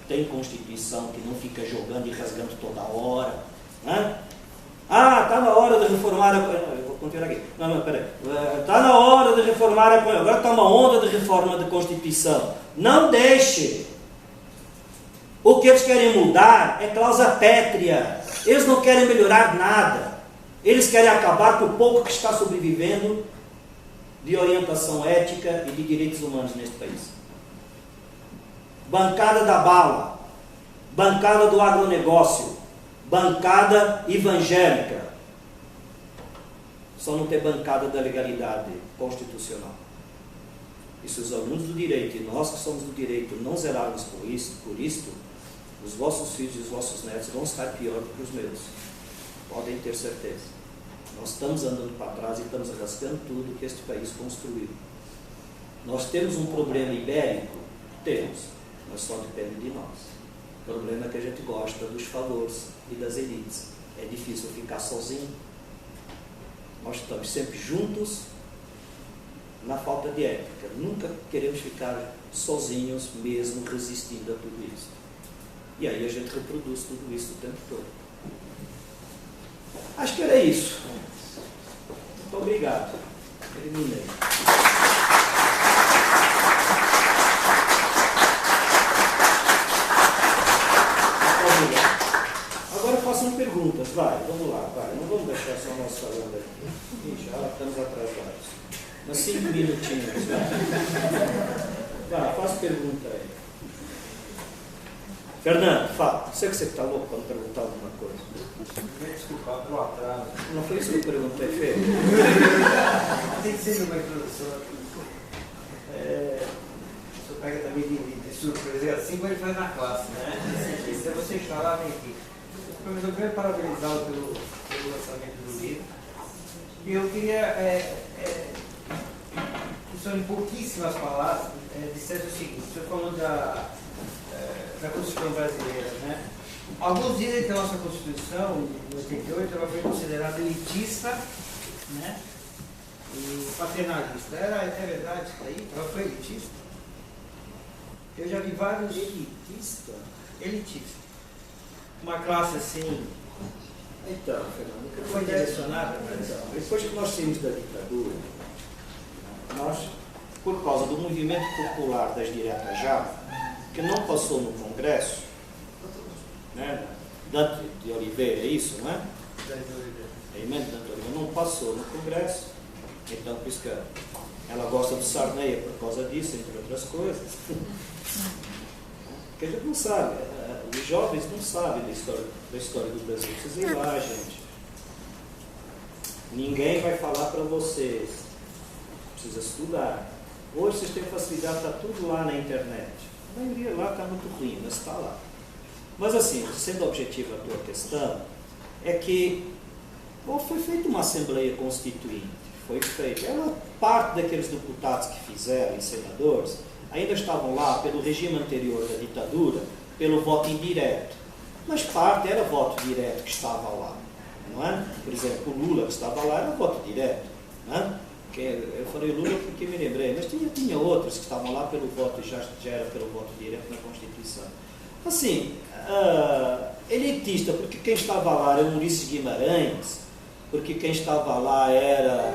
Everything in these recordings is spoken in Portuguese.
tem Constituição, que não fica jogando e rasgando toda hora. Né? Ah, está na hora de reformar a... Eu vou continuar aqui. Não, peraí. Está na hora de reformar a... Agora está uma onda de reforma da Constituição. Não deixe. O que eles querem mudar é cláusula pétrea. Eles não querem melhorar nada. Eles querem acabar com o pouco que está sobrevivendo de orientação ética e de direitos humanos neste país. Bancada da bala, bancada do agronegócio, bancada evangélica. Só não ter bancada da legalidade constitucional. E se os alunos do direito e nós que somos do direito não zerarmos por isto, os vossos filhos e os vossos netos vão estar pior do que os meus. Podem ter certeza. Nós estamos andando para trás e estamos rasgando tudo que este país construiu. Nós temos um problema ibérico? Temos, mas só depende de nós. O problema é que a gente gosta dos favores e das elites. É difícil ficar sozinho. Nós estamos sempre juntos na falta de ética. Nunca queremos ficar sozinhos mesmo resistindo a tudo isso. E aí a gente reproduz tudo isso o tempo todo. Acho que era isso. Muito obrigado. Terminei. Agora façam perguntas. Vai, vamos lá. Vai. Não vamos deixar só nós falando aqui. Já estamos atrasados. Mas 5 minutinhos. Vai, faz pergunta aí. Fernando, fala. Sei que você está louco para me perguntar alguma coisa. Desculpa pelo atraso. Não foi isso que eu perguntei, Fê? Tem que ser uma introdução. O senhor pega também de surpresa, é assim como ele faz na classe, né? Se você chorar, vem aqui. Professor, eu queria parabenizá-lo pelo lançamento do livro. E eu queria que o senhor, em pouquíssimas palavras, dissesse o seguinte: o senhor falou da Constituição brasileira, né? Alguns dizem que a nossa Constituição, de 88, ela foi considerada elitista, né? E paternalista. É verdade isso aí? Ela foi elitista? Eu já vi vários... Elitista? Elitista. Uma classe assim... Então, Fernando, que foi direcionada? Depois que nós saímos da ditadura, nós, por causa do movimento popular das diretas já, que não passou no Congresso, né? Dante de Oliveira, é isso, não é? Dante de Oliveira. A emenda de Dante de Oliveira não passou no Congresso, então por isso que ela gosta do Sarney por causa disso, entre outras coisas. Porque a gente não sabe, os jovens não sabem da história do Brasil. Vocês ir lá, gente. Ninguém vai falar para vocês. Precisa estudar. Hoje vocês têm facilidade, está tudo lá na internet. A maioria lá está muito ruim, mas está lá. Mas assim, sendo objetiva a tua questão, é que foi feita uma Assembleia Constituinte, foi feita. Parte daqueles deputados que fizeram, e senadores, ainda estavam lá pelo regime anterior da ditadura, pelo voto indireto. Mas parte era voto direto que estava lá, não é? Por exemplo, o Lula que estava lá era voto direto, não é? Eu falei Lula porque me lembrei, mas tinha outros que estavam lá pelo voto, já era pelo voto direto na Constituição. Assim, elitista, porque quem estava lá era o Ulisses Guimarães, porque quem estava lá era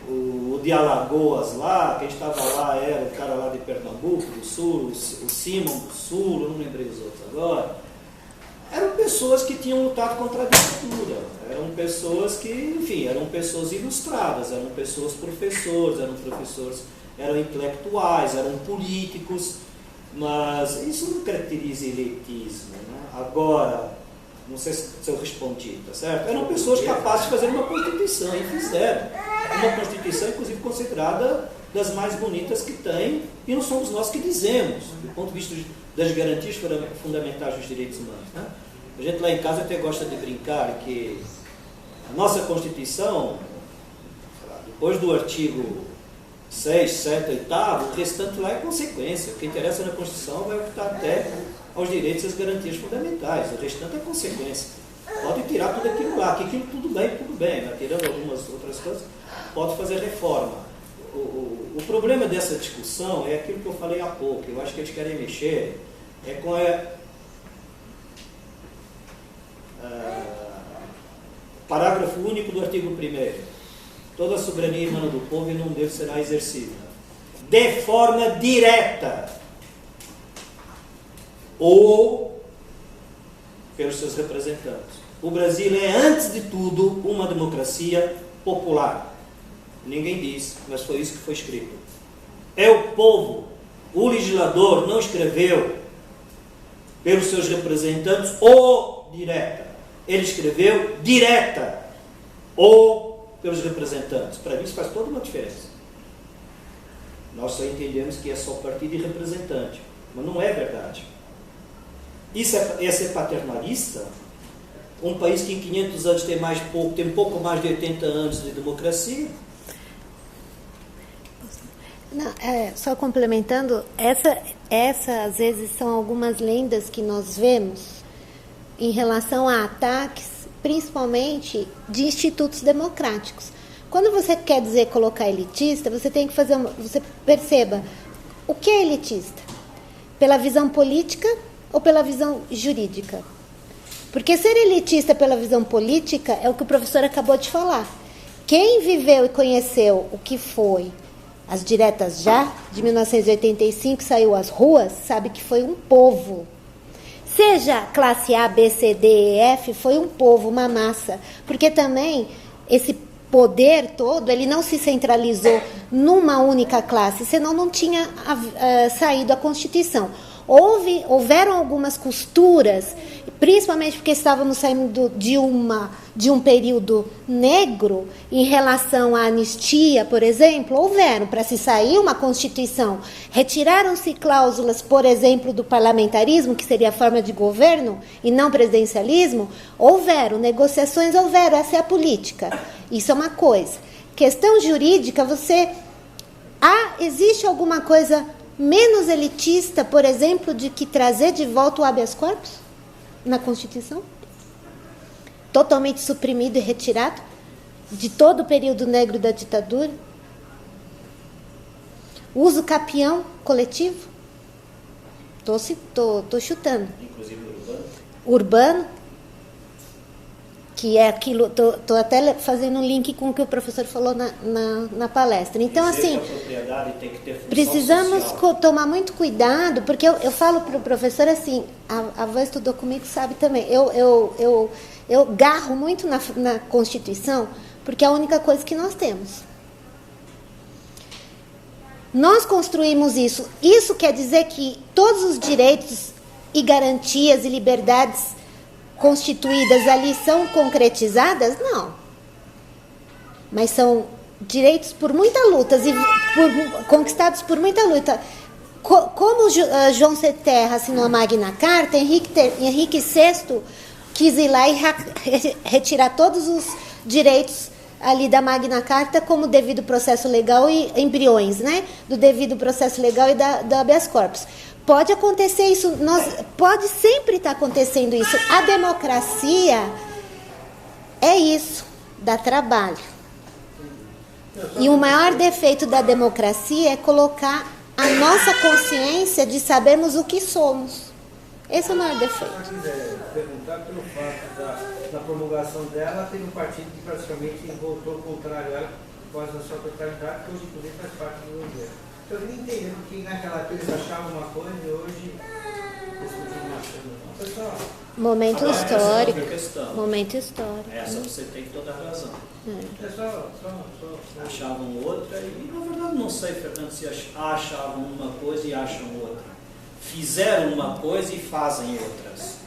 o de Alagoas lá, quem estava lá era o cara lá de Pernambuco, do Sul, o Simon do Sul, eu não lembrei os outros agora. Eram pessoas que tinham lutado contra a ditadura, eram pessoas que, enfim, eram pessoas ilustradas, eram pessoas professores, eram intelectuais, eram políticos, mas isso não caracteriza elitismo, né? Agora, não sei se eu respondi, tá certo? Eram pessoas capazes de fazer uma Constituição, e fizeram. Uma Constituição, inclusive, considerada das mais bonitas que tem, e não somos nós que dizemos, do ponto de vista das garantias fundamentais dos direitos humanos, né? A gente lá em casa até gosta de brincar que a nossa Constituição, depois do artigo 6, 7, 8, o restante lá é consequência. O que interessa na Constituição vai optar até aos direitos e às garantias fundamentais. O restante é consequência. Pode tirar tudo aquilo lá, que aquilo tudo bem, mas tirando algumas outras coisas, pode fazer reforma. O problema dessa discussão é aquilo que eu falei há pouco. Eu acho que eles querem mexer com único do artigo 1º. Toda a soberania emana do povo e não dele será exercida de forma direta ou pelos seus representantes. O Brasil é, antes de tudo, uma democracia popular. Ninguém disse, mas foi isso que foi escrito. É o povo. O legislador não escreveu pelos seus representantes ou direta. Ele escreveu direta ou pelos representantes. Para mim isso faz toda uma diferença. Nós só entendemos que é só partido e representante. Mas não é verdade. Isso é ser paternalista? Um país que em 500 anos tem pouco mais de 80 anos de democracia. Não, só complementando, essa às vezes são algumas lendas que nós vemos em relação a ataques, principalmente de institutos democráticos. Quando você quer dizer colocar elitista, você tem que você perceba o que é elitista, pela visão política ou pela visão jurídica. Porque ser elitista pela visão política é o que o professor acabou de falar. Quem viveu e conheceu o que foi as diretas já, de 1985, saiu às ruas, sabe que foi um povo. Seja classe A, B, C, D e F, foi um povo, uma massa. Porque também esse poder todo, ele não se centralizou numa única classe, senão não tinha saído a Constituição. Houveram algumas costuras, principalmente porque estávamos saindo de um período negro em relação à anistia, por exemplo, houveram, para se sair uma Constituição, retiraram-se cláusulas, por exemplo, do parlamentarismo, que seria a forma de governo, e não presidencialismo, houveram, negociações houveram, essa é a política. Isso é uma coisa. Questão jurídica, existe alguma coisa menos elitista, por exemplo, de que trazer de volta o habeas corpus na Constituição? Totalmente suprimido e retirado de todo o período negro da ditadura? Uso capião coletivo? Tô chutando. Inclusive urbano. Urbano, que é aquilo, estou até fazendo um link com o que o professor falou na palestra. Então, assim, precisamos tomar muito cuidado, porque eu falo para o professor assim, a avó estudou comigo, sabe também, eu garro muito na Constituição, porque é a única coisa que nós temos. Nós construímos isso. Isso quer dizer que todos os direitos e garantias e liberdades constituídas ali são concretizadas? Não. Mas são direitos por muita luta, conquistados por muita luta. Como João Serra assinou a Magna Carta, Henrique VI quis ir lá e retirar todos os direitos ali da Magna Carta, como devido processo legal e embriões, né? Do devido processo legal e da habeas corpus. Pode acontecer isso, pode sempre estar acontecendo isso. A democracia é isso, dá trabalho. E o maior defeito da democracia é colocar a nossa consciência de sabermos o que somos. Esse é o maior defeito. Se eu quiser perguntar, pelo fato da promulgação dela, teve um partido que praticamente voltou contrário a ela, por causa da sua totalidade, que hoje, inclusive, faz parte do governo. Eu queria entender porque naquela época eles achavam uma coisa e hoje eles continuam achando. Pessoal, momento histórico. Questão. Momento histórico. Essa você tem toda a razão. Pessoal, achavam outra e, na verdade, não sei, Fernando, se achavam uma coisa e acham outra. Fizeram uma coisa e fazem outras.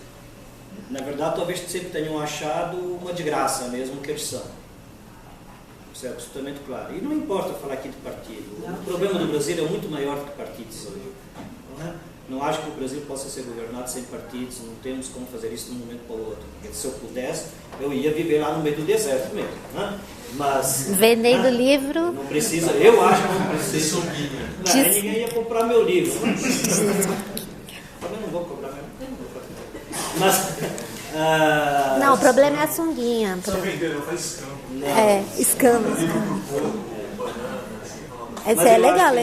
Na verdade, talvez sempre tenham achado uma desgraça mesmo que eles são. Isso é absolutamente claro. E não importa falar aqui de partido. O problema do Brasil é muito maior do que partidos hoje. Não acho que o Brasil possa ser governado sem partidos. Não temos como fazer isso de um momento para o outro. Porque se eu pudesse, eu ia viver lá no meio do deserto mesmo. Mas vendendo livro. Não precisa. Eu acho que não precisa. Ninguém ia comprar meu livro. Também não vou comprar meu livro. Mas não, o problema é a sunguinha. Só vender, não faz escampo. Escama. Essa é legal.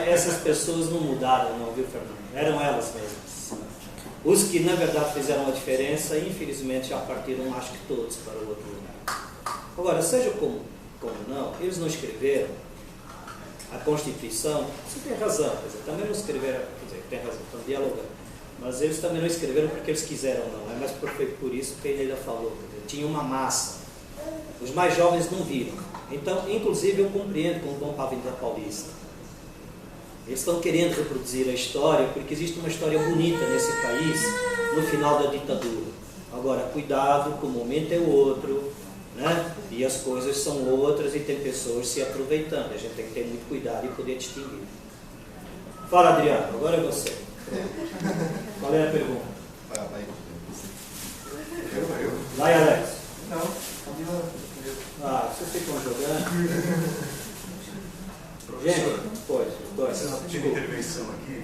Essas pessoas não mudaram, não, viu, Fernando? Eram elas mesmas. Os que, na verdade, fizeram a diferença, infelizmente, já partiram, acho que todos, para o outro lugar. Agora, seja como não, eles não escreveram a Constituição, você tem razão, quer dizer, também não escreveram, quer dizer, tem razão, estão dialogando, mas eles também não escreveram porque eles quiseram, não, é mais por isso que ele ainda falou, quer dizer, tinha uma massa, os mais jovens não viram. Então, inclusive, eu compreendo como vão para a Avenida Paulista. Eles estão querendo reproduzir a história, porque existe uma história bonita nesse país no final da ditadura. Agora, cuidado, que o momento é outro, né? E as coisas são outras e tem pessoas se aproveitando. A gente tem que ter muito cuidado e poder distinguir. Fala, Adriano, agora é você. Qual é a pergunta? Vai, Alex. Não. Vocês ficam jogando. Gente, pois. Essa pequena intervenção aqui.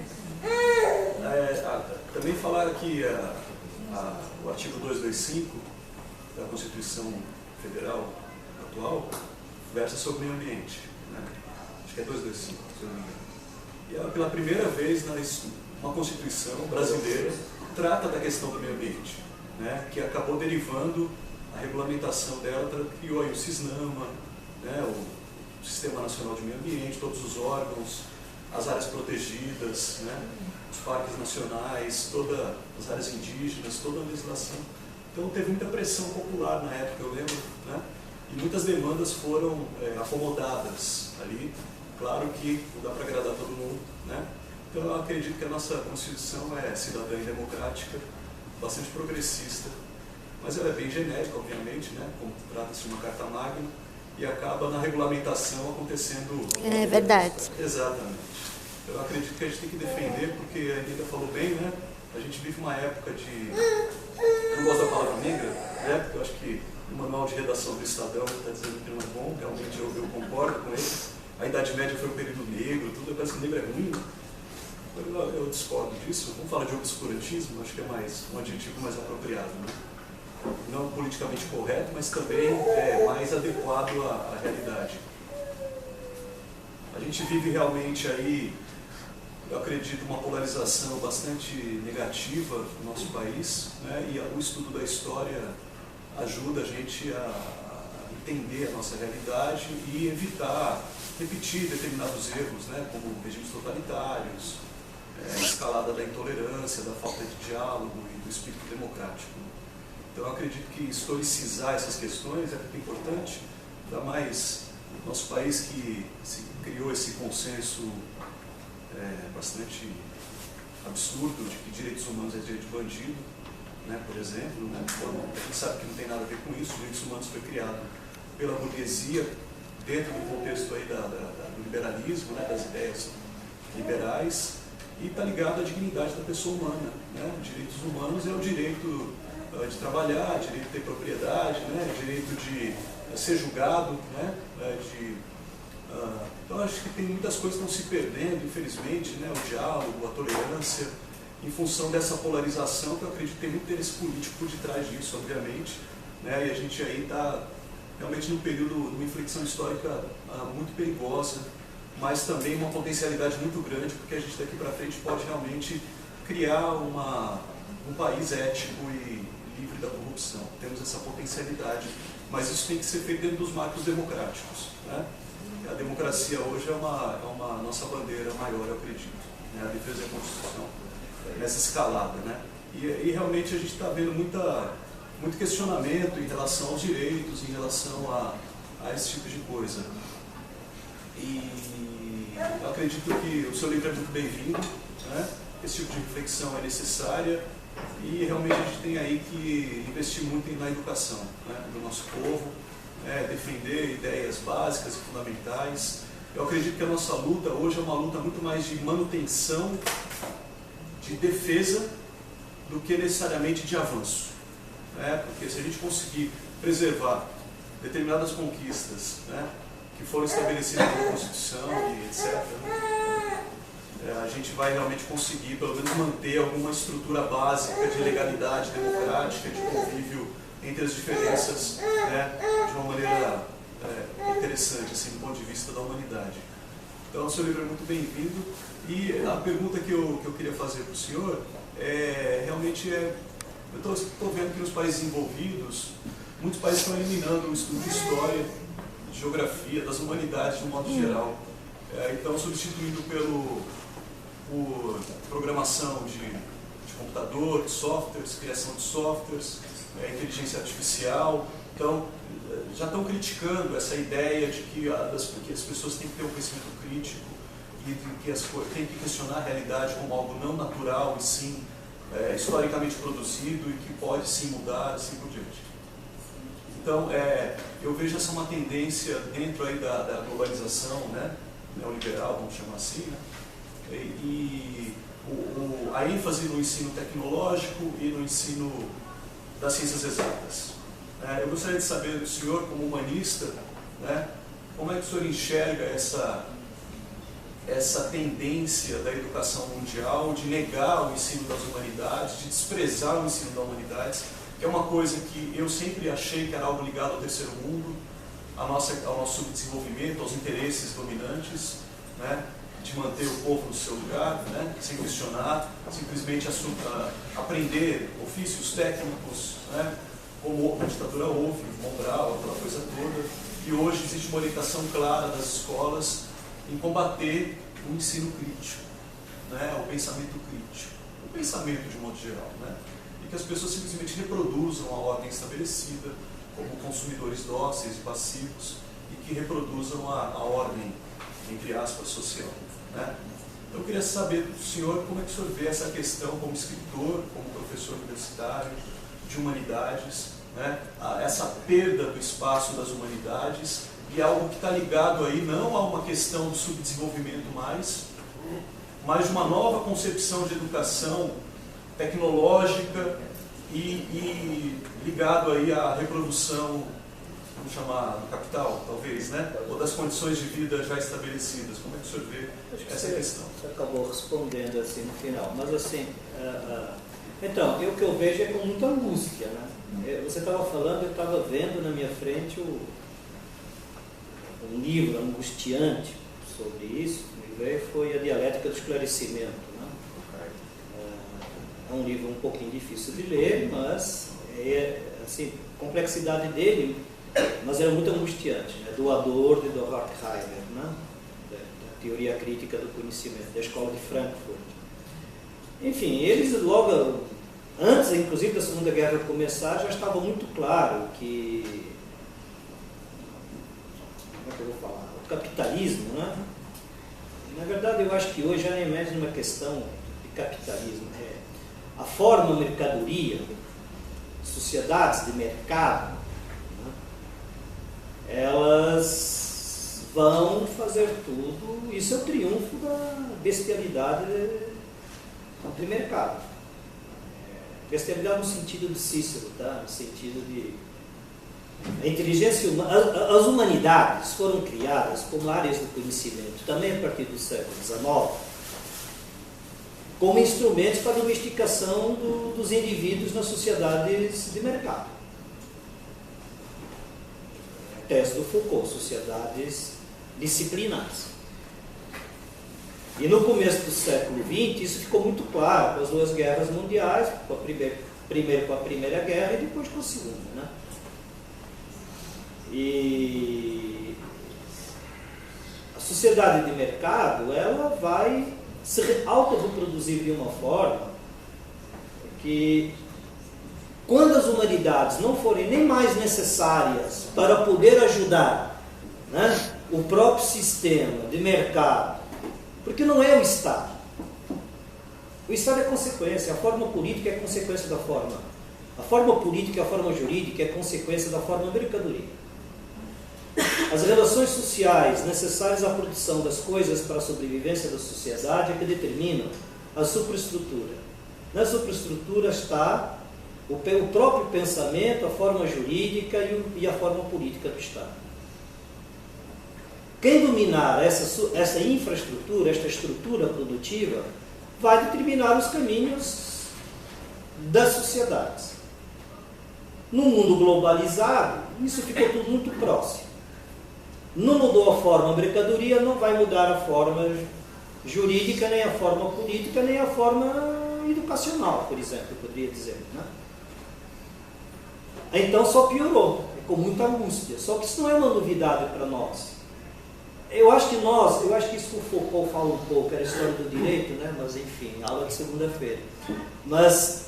Também falar que o artigo 225 da Constituição Federal atual versa sobre o meio ambiente. Né? Acho que é 225, se eu não me engano. E pela primeira vez uma Constituição brasileira trata da questão do meio ambiente, né? Que acabou derivando a regulamentação dela, criou aí o CISNAMA, né? O Sistema Nacional de Meio Ambiente, todos os órgãos, as áreas protegidas, né? Os parques nacionais, todas as áreas indígenas, toda a legislação. Então teve muita pressão popular na época, eu lembro, né? E muitas demandas foram acomodadas ali. Claro que não dá para agradar todo mundo, né? Então eu acredito que a nossa Constituição é cidadã e democrática, bastante progressista, mas ela é bem genérica, obviamente, né? Como trata-se de uma carta magna, e acaba na regulamentação acontecendo... É verdade. Exatamente. Eu acredito que a gente tem que defender, porque a Anitta falou bem, né? A gente vive uma época de... Eu não gosto da palavra negra, né? Porque eu acho que o manual de redação do Estadão está dizendo que não é bom, realmente eu concordo com ele. A Idade Média foi o período negro, tudo, parece que negro é ruim. Eu discordo disso. Vamos falar de obscurantismo, acho que é um adjetivo mais apropriado, né? Não politicamente correto, mas também mais adequado à realidade. A gente vive realmente aí, eu acredito, uma polarização bastante negativa no nosso país, né? E o estudo da história ajuda a gente a entender a nossa realidade e evitar repetir determinados erros, né? Como regimes totalitários, a escalada da intolerância, da falta de diálogo e do espírito democrático. Então eu acredito que historicizar essas questões é muito importante, ainda mais no nosso país que se criou esse consenso bastante absurdo de que direitos humanos é direito de bandido, né, por exemplo, né? A gente sabe que não tem nada a ver com isso. Os direitos humanos foi criado pela burguesia dentro do contexto aí do liberalismo, né, das ideias liberais, e está ligado à dignidade da pessoa humana, né? Direitos humanos é o direito de trabalhar, direito de ter propriedade, né? Direito de ser julgado, né? Então acho que tem muitas coisas que estão se perdendo, infelizmente, né? O diálogo, a tolerância, em função dessa polarização, que eu acredito que tem muito interesse político por detrás disso, obviamente, né? E a gente aí está realmente num período, numa inflexão histórica muito perigosa, mas também uma potencialidade muito grande, porque a gente daqui para frente pode realmente criar um país ético e livre da corrupção. Temos essa potencialidade, mas isso tem que ser feito dentro dos marcos democráticos, né? A democracia hoje é uma nossa bandeira maior, eu acredito, né? A defesa da Constituição nessa escalada, né? E realmente a gente está vendo muito questionamento em relação aos direitos, em relação a esse tipo de coisa. E eu acredito que o seu livro é muito bem-vindo, né? Esse tipo de reflexão é necessária e realmente a gente tem aí que investir muito na educação, né, do nosso povo, defender ideias básicas e fundamentais. Eu acredito que a nossa luta hoje é uma luta muito mais de manutenção, de defesa, do que necessariamente de avanço, né? Porque se a gente conseguir preservar determinadas conquistas, né, que foram estabelecidas na Constituição e etc., a gente vai realmente conseguir, pelo menos, manter alguma estrutura básica de legalidade democrática, de convívio entre as diferenças, né, de uma maneira interessante, assim, do ponto de vista da humanidade. Então, o seu livro é muito bem-vindo. E a pergunta que eu queria fazer para o senhor realmente Eu estou vendo que nos países envolvidos, muitos países estão eliminando o estudo de história, de geografia, das humanidades de um modo geral. Então, substituindo por programação de computador, de softwares, criação de softwares, inteligência artificial. Então, já estão criticando essa ideia de que as pessoas têm que ter um conhecimento crítico e de que têm que questionar a realidade como algo não natural e sim historicamente produzido e que pode sim mudar, assim por diante. Então, eu vejo essa uma tendência dentro aí da globalização, né, neoliberal, vamos chamar assim, né, e a ênfase no ensino tecnológico e no ensino das ciências exatas. Eu gostaria de saber do senhor, como humanista, né, como é que o senhor enxerga essa tendência da educação mundial de negar o ensino das humanidades, de desprezar o ensino das humanidades, que é uma coisa que eu sempre achei que era algo ligado ao terceiro mundo, ao nosso subdesenvolvimento, aos interesses dominantes, né, de manter o povo no seu lugar, né, sem questionar, simplesmente aprender ofícios técnicos, né, como a ditadura houve, Monbral, aquela coisa toda, e hoje existe uma orientação clara das escolas em combater o ensino crítico, né, o pensamento crítico, o pensamento de um modo geral, né, e que as pessoas simplesmente reproduzam a ordem estabelecida como consumidores dóceis e passivos e que reproduzam a ordem, entre aspas, social. Né? Então, eu queria saber do senhor como é que o senhor vê essa questão como escritor, como professor universitário de humanidades, né? Essa perda do espaço das humanidades e algo que está ligado aí não a uma questão do subdesenvolvimento mas de uma nova concepção de educação tecnológica e ligado aí à reprodução, vamos chamar, do capital, talvez, né? Ou das condições de vida já estabelecidas. Como é que o senhor vê essa questão? Você acabou respondendo assim no final, mas assim, então, o que eu vejo é com muita angústia, né? Você estava falando, eu estava vendo na minha frente um livro angustiante sobre isso, que me veio, foi A Dialética do Esclarecimento, né? É um livro um pouquinho difícil de ler, mas assim, a complexidade dele, mas era muito angustiante, né? Do Adorno e do Horkheimer, né? Da teoria crítica do conhecimento, da escola de Frankfurt. Enfim, eles logo, antes inclusive da Segunda Guerra começar, já estava muito claro que, como é que eu vou falar, o capitalismo, né? Na verdade, eu acho que hoje já não é mais uma questão de capitalismo, a forma mercadoria, sociedades de mercado, né? Elas vão fazer tudo, isso é o triunfo da bestialidade de mercado. Bestialidade no sentido de Cícero, tá? No sentido de a inteligência humana, as humanidades foram criadas como áreas do conhecimento, também a partir do século XIX, como instrumentos para a domesticação dos indivíduos nas sociedades de mercado. Tese do Foucault, sociedades disciplinares. E no começo do século XX, isso ficou muito claro com as duas guerras mundiais, primeiro com a Primeira Guerra e depois com a Segunda, né? E a sociedade de mercado, ela vai se autorreproduzir de uma forma que, quando as humanidades não forem nem mais necessárias para poder ajudar, né, o próprio sistema de mercado, porque não é o Estado. O Estado é consequência, a forma política é consequência da forma. A forma política e a forma jurídica é consequência da forma mercadoria. As relações sociais necessárias à produção das coisas para a sobrevivência da sociedade é que determinam a superestrutura. Na superestrutura está o próprio pensamento, a forma jurídica e a forma política do Estado. Quem dominar essa infraestrutura, esta estrutura produtiva, vai determinar os caminhos das sociedades. No mundo globalizado, isso ficou tudo muito próximo. Não mudou a forma mercadoria, não vai mudar a forma jurídica, nem a forma política, nem a forma educacional, por exemplo, eu poderia dizer, né? Então só piorou, com muita angústia. Só que isso não é uma novidade para nós. Eu acho que isso o Foucault fala um pouco, era a história do direito, né? Mas enfim, aula de segunda-feira. Mas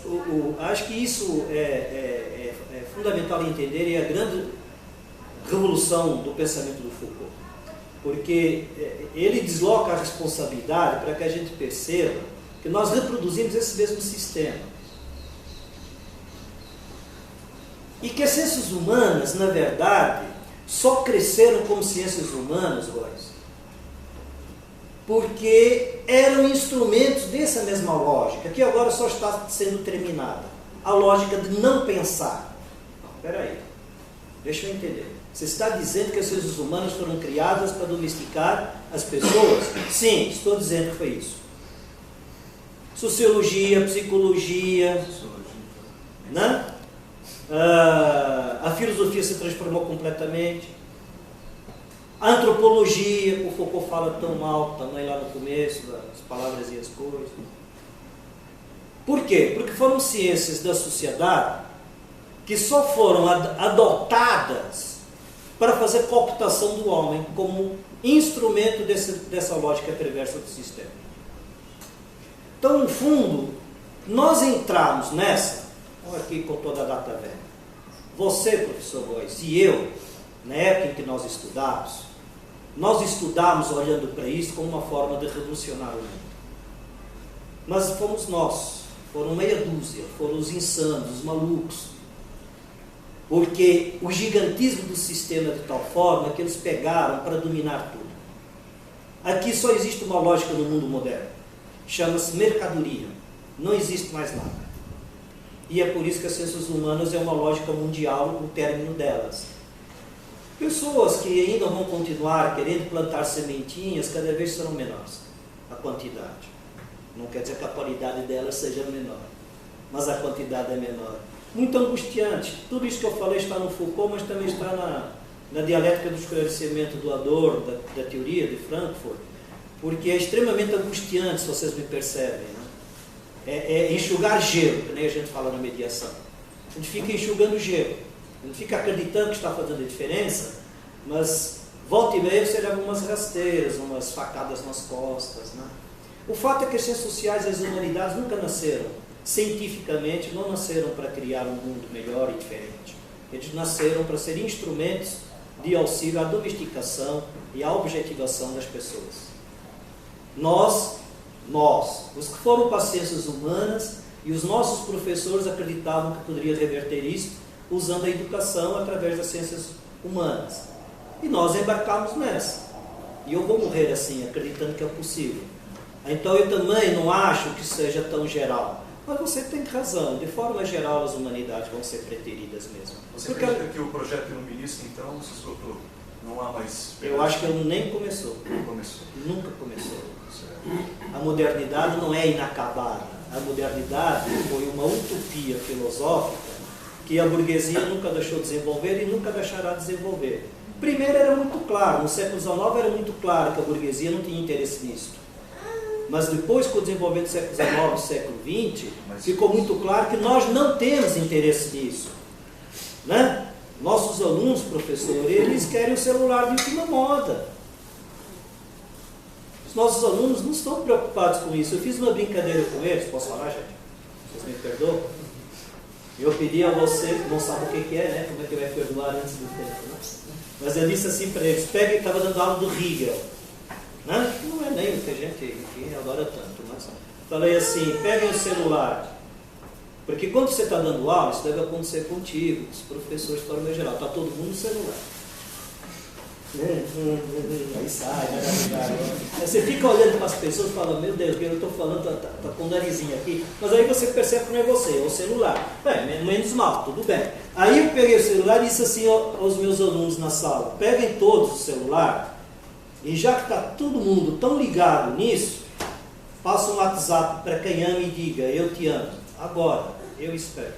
acho que isso é fundamental entender, e é a grande revolução do pensamento do Foucault. Porque ele desloca a responsabilidade para que a gente perceba que nós reproduzimos esse mesmo sistema. E que as ciências humanas, na verdade, só cresceram como ciências humanas, Góis, porque eram instrumentos dessa mesma lógica, que agora só está sendo terminada. A lógica de não pensar. Não, espera aí, deixa eu entender. Você está dizendo que as ciências humanas foram criadas para domesticar as pessoas? Sim, estou dizendo que foi isso. Sociologia, psicologia, né? A filosofia se transformou completamente. A antropologia, o Foucault fala tão mal também lá no começo, as palavras e as coisas. Por quê? Porque foram ciências da sociedade que só foram adotadas para fazer cooptação do homem como instrumento dessa lógica perversa do sistema. Então, no fundo, nós entramos nessa, aqui com toda a data velha, você, professor Góis, e eu, na época em que nós estudamos olhando para isso como uma forma de revolucionar o mundo. Mas fomos nós, foram meia dúzia, foram os insanos, os malucos. Porque o gigantismo do sistema é de tal forma que eles pegaram para dominar tudo. Aqui só existe uma lógica no mundo moderno. Chama-se mercadoria. Não existe mais nada. E é por isso que as ciências humanas é uma lógica mundial, o término delas. Pessoas que ainda vão continuar querendo plantar sementinhas, cada vez serão menores a quantidade. Não quer dizer que a qualidade delas seja menor, mas a quantidade é menor. Muito angustiante. Tudo isso que eu falei está no Foucault, mas também está na dialética do esclarecimento do Adorno, da teoria de Frankfurt, porque é extremamente angustiante, se vocês me percebem, né? É enxugar gelo, que nem a gente fala na mediação. A gente fica enxugando gelo. A gente fica acreditando que está fazendo a diferença, mas volta e meia você leva umas rasteiras, umas facadas nas costas, né? O fato é que as ciências sociais e as humanidades nunca nasceram, cientificamente, não nasceram para criar um mundo melhor e diferente. Eles nasceram para ser instrumentos de auxílio à domesticação e à objetivação das pessoas. Nós, os que foram para as ciências humanas e os nossos professores acreditavam que poderia reverter isso usando a educação através das ciências humanas. E nós embarcamos nessa. E eu vou morrer assim, acreditando que é possível. Então eu também não acho que seja tão geral. Mas você tem razão, de forma geral as humanidades vão ser preteridas mesmo. Você acredita que o projeto iluminista então se esgotou? Não há mais... Eu acho que ele nem começou. Não começou. Nunca começou. A modernidade não é inacabada. A modernidade foi uma utopia filosófica que a burguesia nunca deixou desenvolver e nunca deixará desenvolver. Primeiro era muito claro, no século XIX era muito claro que a burguesia não tinha interesse nisso. Mas depois, com o desenvolvimento do século XIX e século XX, ficou muito claro que nós não temos interesse nisso. Né? Nossos alunos, professor, eles querem o celular de última moda. Os nossos alunos não estão preocupados com isso. Eu fiz uma brincadeira com eles, posso falar, gente? Vocês me perdoam? Eu pedi a você, não sabe o que é, né? Como é que vai perdoar antes do tempo, né? Mas eu disse assim para eles, peguem, estava dando aula do Hegel. Né? Não é nem o que a gente adora tanto, mas falei assim, peguem o celular. Porque quando você está dando aula, isso deve acontecer contigo, os professores de forma geral, está todo mundo no celular. Aí sai, aí você fica olhando para as pessoas e fala, meu Deus, eu estou falando, tá com o narizinho aqui, mas aí você percebe que não é você, é o celular. Bem, menos mal, tudo bem. Aí eu peguei o celular e disse assim aos meus alunos na sala, peguem todos o celular, e já que está todo mundo tão ligado nisso, passa um WhatsApp para quem ama e diga, eu te amo. Agora, eu espero.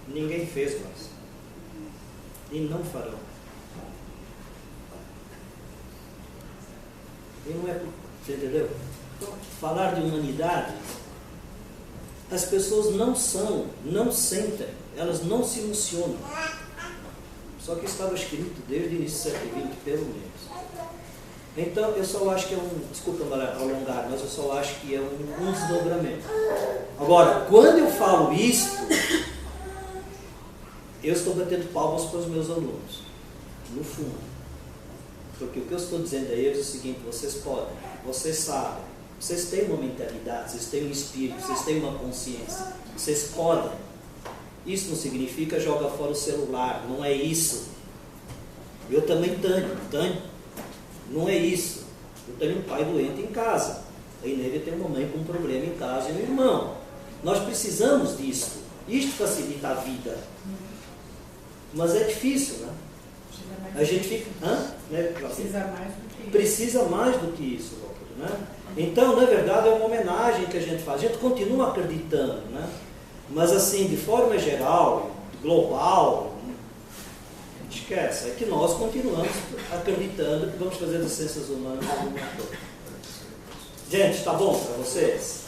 Ninguém fez mais. E não farão. E não é, você entendeu? Então, falar de humanidade As pessoas não sentem, elas não se emocionam. Só que estava escrito desde o início do século XX, pelo menos. Então, eu só acho que é desculpa alongar, mas eu só acho que é um desdobramento. Agora, quando eu falo isto, eu estou batendo palmas para os meus alunos, no fundo. Porque o que eu estou dizendo a eles é o seguinte: vocês podem, vocês sabem, vocês têm uma mentalidade, vocês têm um espírito, vocês têm uma consciência, vocês podem. Isso não significa jogar fora o celular, não é isso. Eu também tenho. Não é isso. Eu tenho um pai doente em casa. Aí nele tem uma mãe com um problema em casa e um irmão. Nós precisamos disso. Isto facilita a vida. Mas é difícil, né? A gente fica... Precisa mais do que isso, né? Então, na verdade, é uma homenagem que a gente faz. A gente continua acreditando, né? Mas assim, de forma geral, global, esquece. É que nós continuamos acreditando que vamos fazer as ciências humanas no mundo todo. Gente, está bom para vocês?